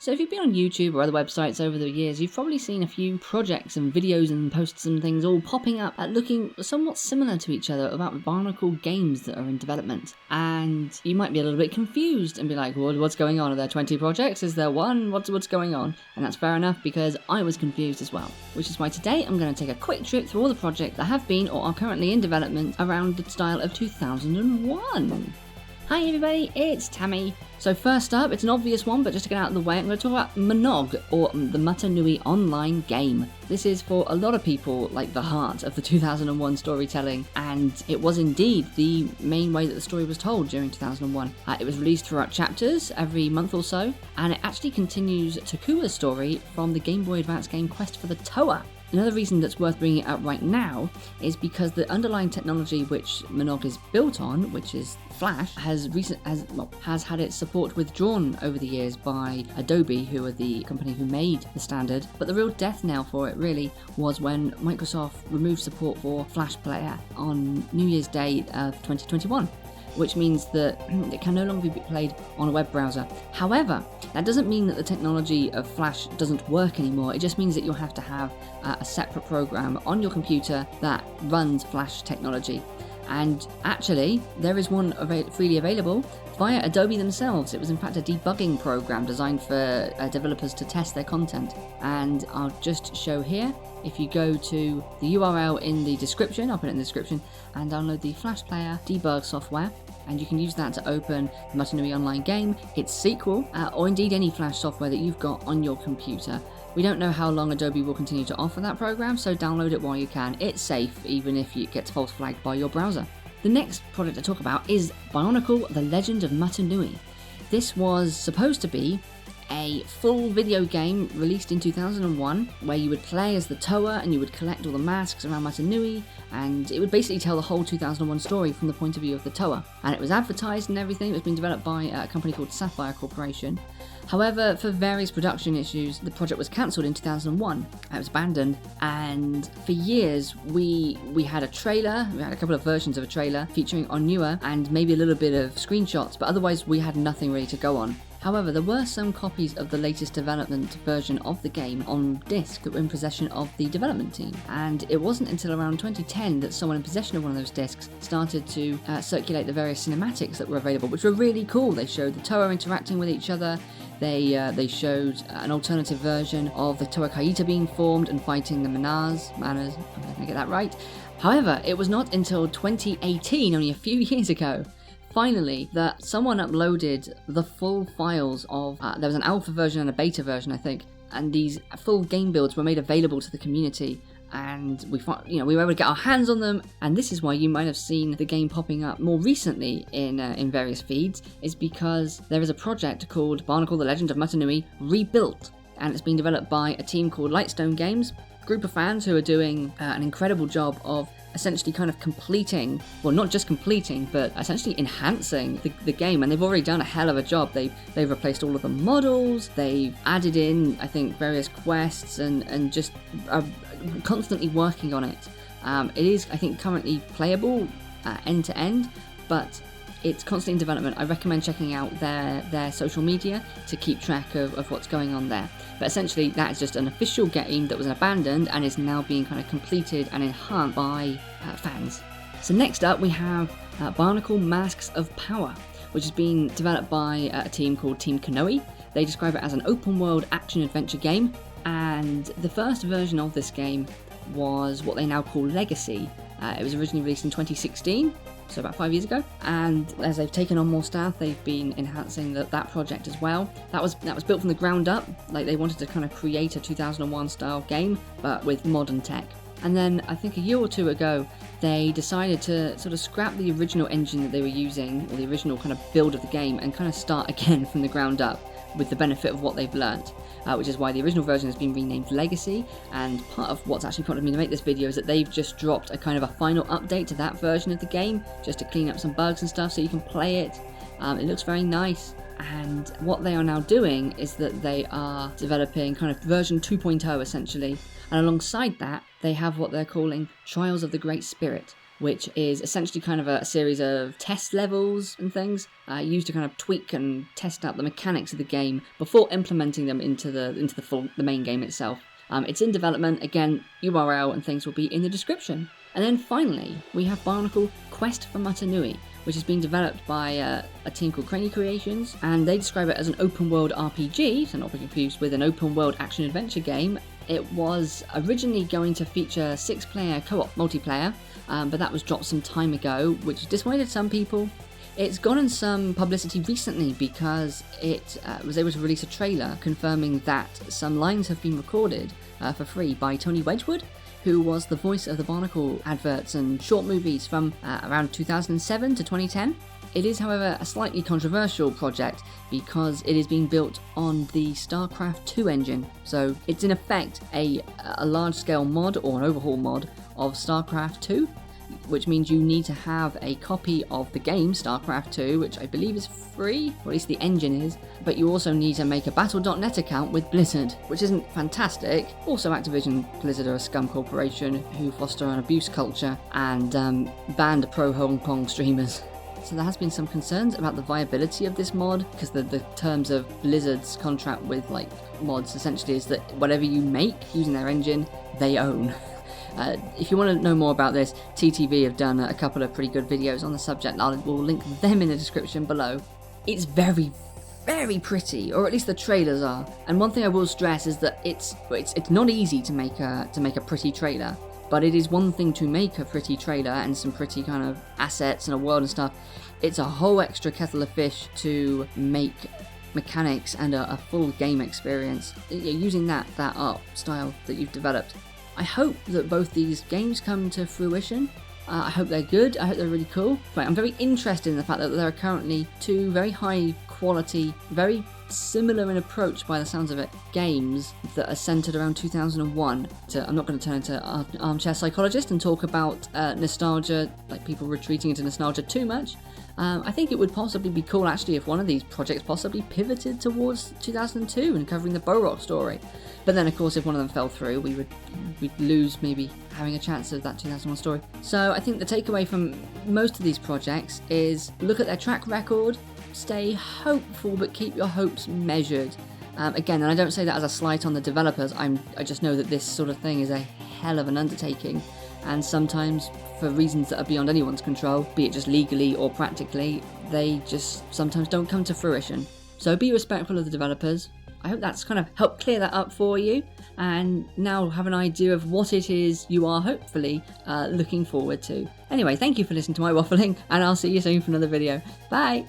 So if you've been on YouTube or other websites over the years, you've probably seen a few projects and videos and posts and things all popping up looking somewhat similar to each other about Barnacle games that are in development. And you might be a little bit confused and be like, well, what's going on? Are there 20 projects? Is there one? What's going on? And that's fair enough, because I was confused as well. Which is why today I'm going to take a quick trip through all the projects that have been or are currently in development around the style of 2001. Hi everybody, it's Tammy. So first up, it's an obvious one, but just to get out of the way, I'm going to talk about Monog, or the Mutanui online game. This is for a lot of people like the heart of the 2001 storytelling, and it was indeed the main way that the story was told during 2001. It was released throughout chapters every month or so, and it actually continues Takua's story from the Game Boy Advance game Quest for the Toa. Another reason that's worth bringing it up right now is because the underlying technology which Monog is built on, which is Flash, has had its support withdrawn over the years by Adobe, who are the company who made the standard. But the real death knell for it really was when Microsoft removed support for Flash Player on New Year's Day of 2021. Which means that it can no longer be played on a web browser. However, that doesn't mean that the technology of Flash doesn't work anymore. It just means that you'll have to have a separate program on your computer that runs Flash technology. And actually, there is one freely available via Adobe themselves. It was in fact a debugging program designed for developers to test their content. And I'll just show here. If you go to the URL in the description, I'll put it in the description, and download the Flash Player debug software, and you can use that to open the Mutanui online game, its sequel, or indeed any Flash software that you've got on your computer. We don't know how long Adobe will continue to offer that program, so download it while you can. It's safe, even if it gets false flagged by your browser. The next project to talk about is Barnacle: The Legend of Mutanui. This was supposed to be a full video game released in 2001 where you would play as the Toa and you would collect all the masks around Mutanui, and it would basically tell the whole 2001 story from the point of view of the Toa. And it was advertised and everything. It was being developed by a company called Sapphire Corporation. However, for various production issues, the project was cancelled in 2001. It was abandoned, and for years we had a trailer, we had a couple of versions of a trailer featuring Onua and maybe a little bit of screenshots, but otherwise we had nothing really to go on. However, there were some copies of the latest development version of the game on disc that were in possession of the development team, and it wasn't until around 2010 that someone in possession of one of those discs started to circulate the various cinematics that were available, which were really cool. They showed the Toa interacting with each other. They showed an alternative version of the Toa Kaita being formed and fighting the Manas, I'm not going to get that right. However, it was not until 2018, only a few years ago, finally, that someone uploaded the full files of, there was an alpha version and a beta version, I think, and these full game builds were made available to the community, and we were able to get our hands on them. And this is why you might have seen the game popping up more recently in various feeds, is because there is a project called Barnacle: The Legend of Mutanui Rebuilt, and it's being developed by a team called Lightstone Games, a group of fans who are doing an incredible job of essentially kind of completing, well, not just completing, but essentially enhancing the game. And they've already done a hell of a job. They've replaced all of the models, they've added in, I think, various quests, and just are constantly working on it. It is, I think, currently playable end to end, but it's constantly in development. I recommend checking out their social media to keep track of what's going on there. But essentially, that is just an official game that was abandoned and is now being kind of completed and enhanced by fans. So next up, we have Barnacle: Masks of Power, which is being developed by a team called Team Konoe. They describe it as an open-world action-adventure game, and the first version of this game was what they now call Legacy. It was originally released in 2016, so about 5 years ago, and as they've taken on more staff, they've been enhancing that project as well. That was built from the ground up, like they wanted to kind of create a 2001 style game, but with modern tech. And then I think a year or two ago, they decided to sort of scrap the original engine that they were using, or the original kind of build of the game, and kind of start again from the ground up with the benefit of what they've learnt. Which is why the original version has been renamed Legacy, and part of what's actually prompted me to make this video is that they've just dropped a kind of a final update to that version of the game, just to clean up some bugs and stuff so you can play it. It looks very nice, and what they are now doing is that they are developing kind of version 2.0 essentially, and alongside that they have what they're calling Trials of the Great Spirit, which is essentially kind of a series of test levels and things used to kind of tweak and test out the mechanics of the game before implementing them into the main game itself. It's in development. Again, URL and things will be in the description. And then finally, we have Bionicle Quest for Matanui, which is being developed by a team called Craney Creations, and they describe it as an open world RPG, so not to be confused with an open world action adventure game. It was originally going to feature 6-player co-op multiplayer, but that was dropped some time ago, which disappointed some people. It's gotten some publicity recently because it was able to release a trailer confirming that some lines have been recorded for free by Tony Wedgwood, who was the voice of the Bionicle adverts and short movies from around 2007 to 2010. It is, however, a slightly controversial project because it is being built on the StarCraft 2 engine. So it's in effect a large-scale mod or an overhaul mod of StarCraft 2, which means you need to have a copy of the game StarCraft 2, which I believe is free, or at least the engine is, but you also need to make a Battle.net account with Blizzard, which isn't fantastic. Also, Activision Blizzard are a scum corporation who foster an abuse culture and banned pro-Hong Kong streamers. So there has been some concerns about the viability of this mod, because the terms of Blizzard's contract with mods essentially is that whatever you make using their engine, they own. If you want to know more about this, TTV have done a couple of pretty good videos on the subject. We'll link them in the description below. It's very, very pretty, or at least the trailers are. And one thing I will stress is that it's not easy to make a pretty trailer, but it is one thing to make a pretty trailer and some pretty kind of assets and a world and stuff. It's a whole extra kettle of fish to make mechanics and a full game experience using that art style that you've developed. I hope that both these games come to fruition. I hope they're good. I hope they're really cool. But I'm very interested in the fact that there are currently 2 very high quality, very similar in approach by the sounds of it, games that are centered around 2001. I'm not going to turn into armchair psychologist and talk about nostalgia, like people retreating into nostalgia too much. I think it would possibly be cool actually if one of these projects possibly pivoted towards 2002 and covering the Borok story. But then of course if one of them fell through, we'd lose maybe having a chance of that 2001 story. So I think the takeaway from most of these projects is look at their track record, stay hopeful but keep your hopes measured. Again, and I don't say that as a slight on the developers, I just know that this sort of thing is a hell of an undertaking, and sometimes for reasons that are beyond anyone's control, be it just legally or practically, they just sometimes don't come to fruition. So be respectful of the developers. I hope that's kind of helped clear that up for you, and now have an idea of what it is you are hopefully looking forward to. Anyway, thank you for listening to my waffling, and I'll see you soon for another video. Bye!